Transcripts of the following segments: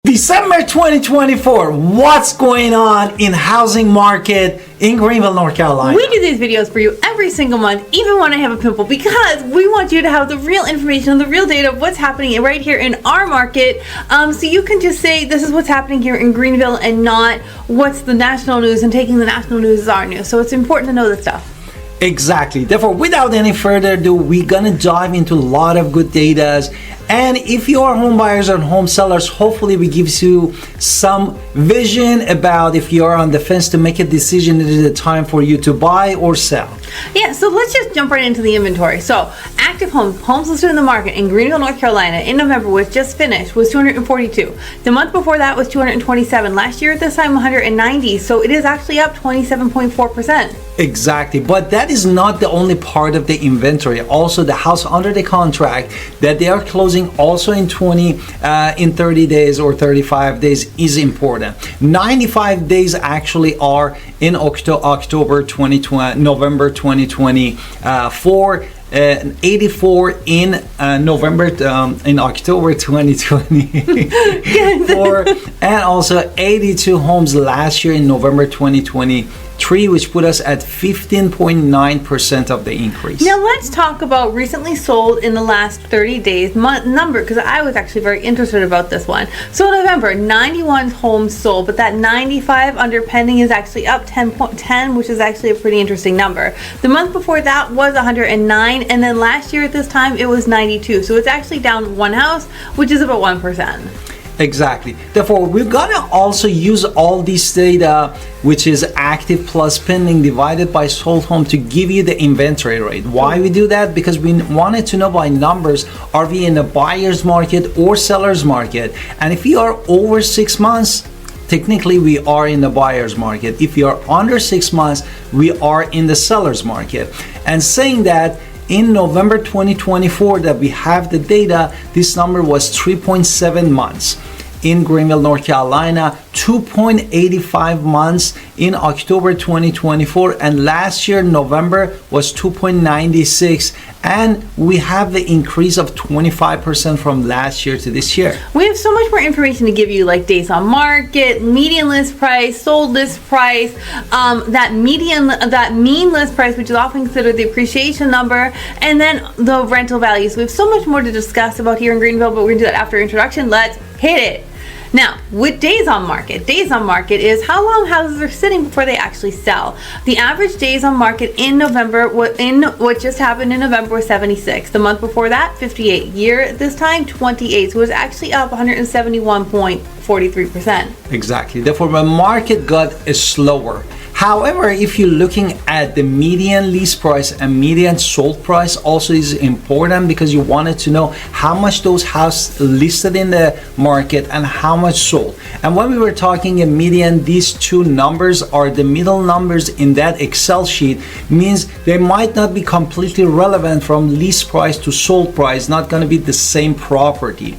December 2024, what's going on in housing market in Greenville, North Carolina? We do these videos for you every single month, even when I have a pimple, because we want you to have the real information, the real data of what's happening right here in our market. So you can just say this is what's happening here in Greenville and not what's the national news and taking the national news as our news. So it's important to know this stuff. Exactly. Therefore, without any further ado, we're gonna dive into a lot of good data. And if you are home buyers and home sellers, hopefully we give you some vision about if you are on the fence to make a decision, it is the time for you to buy or sell. Yeah, so let's just jump right into the inventory. So active homes listed in the market in Greenville, North Carolina in November, which just finished, was 242. The month before that was 227. Last year at this time, 190. So it is actually up 27.4%. Exactly, but that is not the only part of the inventory. Also, the house under the contract that they are closing also in 30 days or 35 days is important. 95 days actually are in October 2020, November 2024. 84 in November, in October 2024, and also 82 homes last year in November 2023, which put us at 15.9% of the increase. Now let's talk about recently sold in the last 30 days number, because I was actually very interested about this one. So November, 91 homes sold, but that 95 under pending is actually up 10.10, which is actually a pretty interesting number. The month before that was 109, and then last year at this time it was 92. So it's actually down one house, which is about 1%. Exactly. Therefore, we're gonna also use all this data, which is active plus pending divided by sold home, to give you the inventory rate. Why we do that? Because we wanted to know by numbers, are we in the buyer's market or seller's market? And if you are over 6 months, technically we are in the buyer's market. If you are under 6 months, we are in the seller's market. And saying that, in November 2024 that we have the data, this number was 3.7 months in Greenville, North Carolina, 2.85 months in October 2024, and last year November was 2.96, and we have the increase of 25% from last year to this year. We have so much more information to give you, like days on market, median list price, sold list price, that mean list price, which is often considered the appreciation number, and then the rental values. We have so much more to discuss about here in Greenville, but we're gonna do that after introduction. Let's hit it. Now, with days on market is how long houses are sitting before they actually sell. The average days on market in November, what just happened in November, was 76. The month before that, 58. Year this time, 28. So it was actually up 171.43%. Exactly. Therefore, the market got slower. However, if you're looking at the median list price and median sold price, also is important, because you wanted to know how much those houses listed in the market and how much sold. And when we were talking a median, these two numbers are the middle numbers in that Excel sheet, means they might not be completely relevant from list price to sold price, not going to be the same property.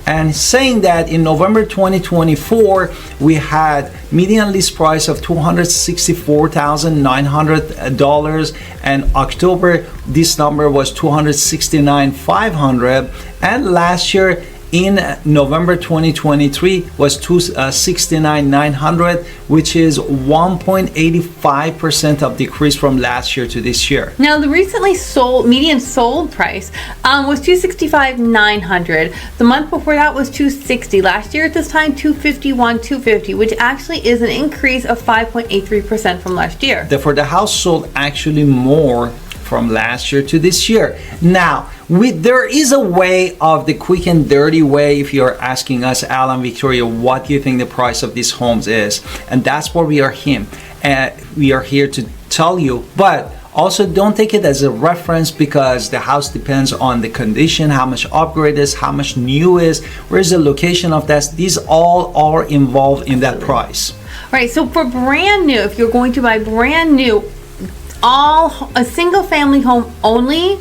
And saying that, in November 2024, we had median list price of $264,900, and October, this number was $269,500, and last year in November 2023 was $269,900, which is 1.85% of decrease from last year to this year. Now, the recently sold median sold price was $265,900. The month before that was $260. Last year at this time, $251,250, which actually is an increase of 5.83% from last year. Therefore, the house sold actually more from last year to this year. Now, there is a way of the quick and dirty way. If you're asking us, Alan, Victoria, what do you think the price of these homes is? And that's what we are here. We are here to tell you, but also don't take it as a reference, because the house depends on the condition, how much upgrade is, how much new is, where's the location of that. These all are involved in that price. Right, so for brand new, if you're going to buy brand new, a single family home only,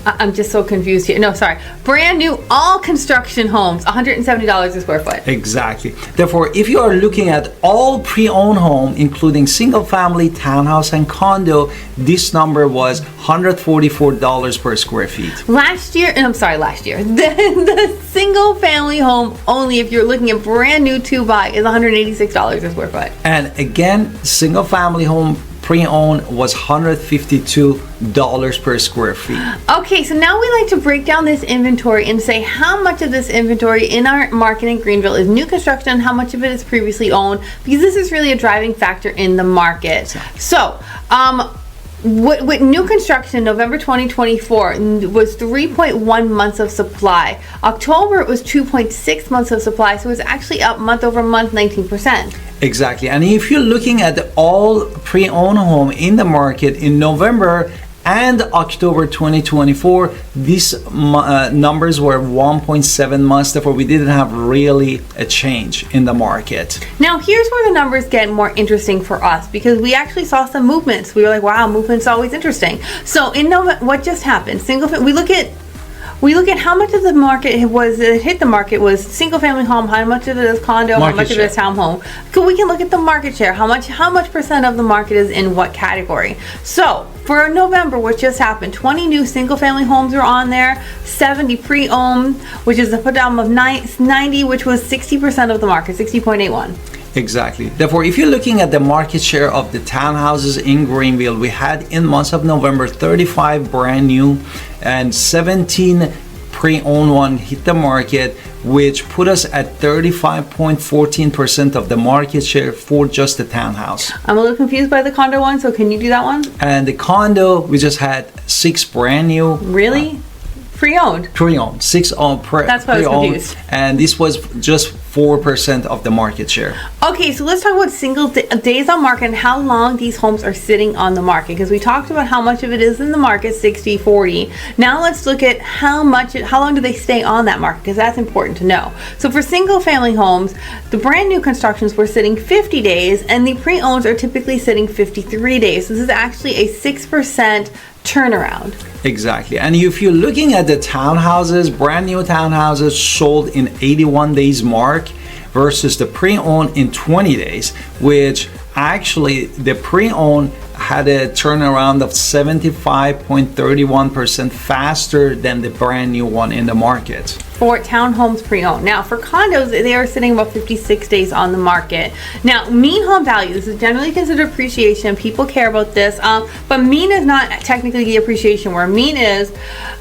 I'm just so confused here. No, sorry. Brand new, all construction homes, $170 a square foot. Exactly. Therefore, if you are looking at all pre-owned home, including single family, townhouse, and condo, this number was $144 per square feet. Last year, the single family home only, if you're looking at brand new to buy, is $186 a square foot. And again, single family home pre-owned was $152 per square feet. Okay, so now we like to break down this inventory and say how much of this inventory in our market in Greenville is new construction and how much of it is previously owned, because this is really a driving factor in the market. Exactly. So, with new construction, November 2024 was 3.1 months of supply. October it was 2.6 months of supply, so it's actually up month over month 19%. Exactly. And if you're looking at the all pre-owned home in the market in November and October 2024, these numbers were 1.7 months. Therefore, we didn't have really a change in the market. Now, here's where the numbers get more interesting for us, because we actually saw some movements. We were like, wow, movement's always interesting. So in November, what just happened? We look at how much of the market hit the market was single family home, how much of it is condo, how much of it is townhome. So we can look at the market share, how much percent of the market is in what category. So for November, what just happened, 20 new single family homes are on there, 70 pre-owned, which is a put down of 90, which was 60% of the market, 60.81. Exactly. Therefore, if you're looking at the market share of the townhouses in Greenville, we had in months of November 35 brand new and 17 pre-owned one hit the market, which put us at 35.14% of the market share for just the townhouse. I'm a little confused by the condo one, so can you do that one? And the condo, we just had 6 brand new. Really? Pre-owned? Pre-owned. 6 on That's why I was confused. And this was just 4% of the market share. Okay, so let's talk about single days on market and how long these homes are sitting on the market, because we talked about how much of it is in the market, 60-40. Now let's look at how long do they stay on that market, because that's important to know. So for single family homes, the brand new constructions were sitting 50 days and the pre-owns are typically sitting 53 days. This is actually a 6% turnaround. Exactly. And if you're looking at the townhouses, brand new townhouses sold in 81 days mark versus the pre-owned in 20 days, which actually the pre-owned had a turnaround of 75.31% faster than the brand new one in the market. For townhomes pre-owned. Now for condos, they are sitting about 56 days on the market. Now mean home value, this is generally considered appreciation. People care about this, but mean is not technically the appreciation, where mean is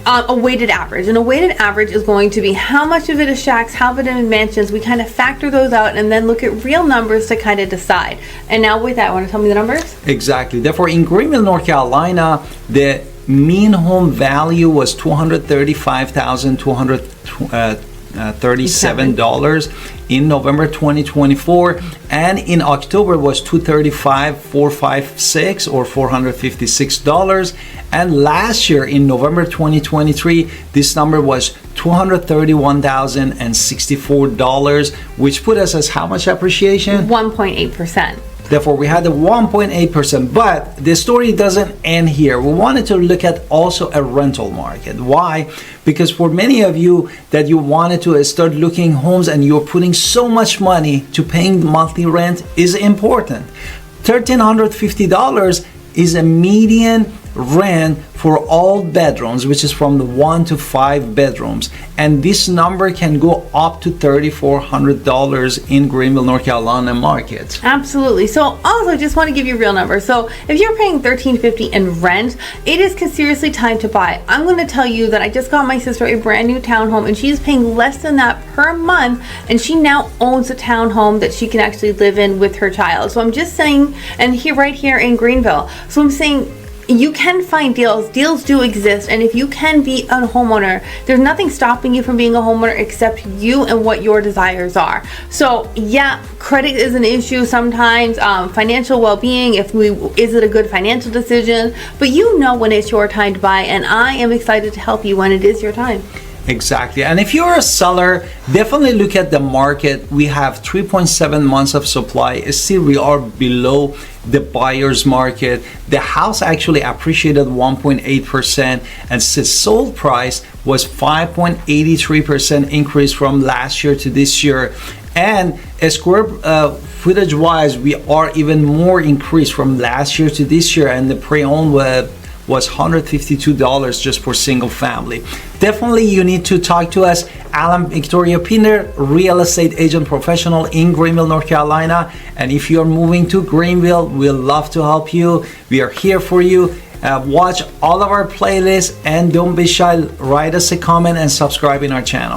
a weighted average. And a weighted average is going to be how much of it is shacks, how much of it is mansions. We kind of factor those out and then look at real numbers to kind of decide. And now with that, want to tell me the numbers? Exactly. Therefore, in Greenville, North Carolina, the mean home value was $235,237 in November 2024, and in October was $235,456 or $456. And last year in November 2023, this number was $231,064, which put us as how much appreciation? 1.8%. Therefore, we had a 1.8%, but the story doesn't end here. We wanted to look at also a rental market. Why? Because for many of you that you wanted to start looking homes and you're putting so much money to paying monthly rent is important. $1,350 is a median rent for all bedrooms, which is from the 1 to 5 bedrooms, and this number can go up to $3,400 in Greenville, North Carolina market. Absolutely. So also, I just want to give you a real number. So if you're paying $1,350 in rent, it is seriously time to buy. I'm going to tell you that I just got my sister a brand new townhome, and she's paying less than that per month, and she now owns a townhome that she can actually live in with her child. So I'm just saying, and here, right here in Greenville, so I'm saying, you can find deals. Deals do exist, and if you can be a homeowner, there's nothing stopping you from being a homeowner except you and what your desires are. So yeah, credit is an issue sometimes, financial well-being, is it a good financial decision, but you know when it's your time to buy, and I am excited to help you when it is your time. Exactly. And if you're a seller, definitely look at the market. We have 3.7 months of supply. Still, we are below the buyer's market. The house actually appreciated 1.8%, and the sold price was 5.83% increase from last year to this year. And square footage wise, we are even more increased from last year to this year, and the pre-owned was $152 just for single family. Definitely you need to talk to us. Alan Victoria Pinder, real estate agent professional in Greenville, North Carolina. And if you're moving to Greenville, we'll love to help you. We are here for you. Watch all of our playlists, and don't be shy, write us a comment and subscribe in our channel.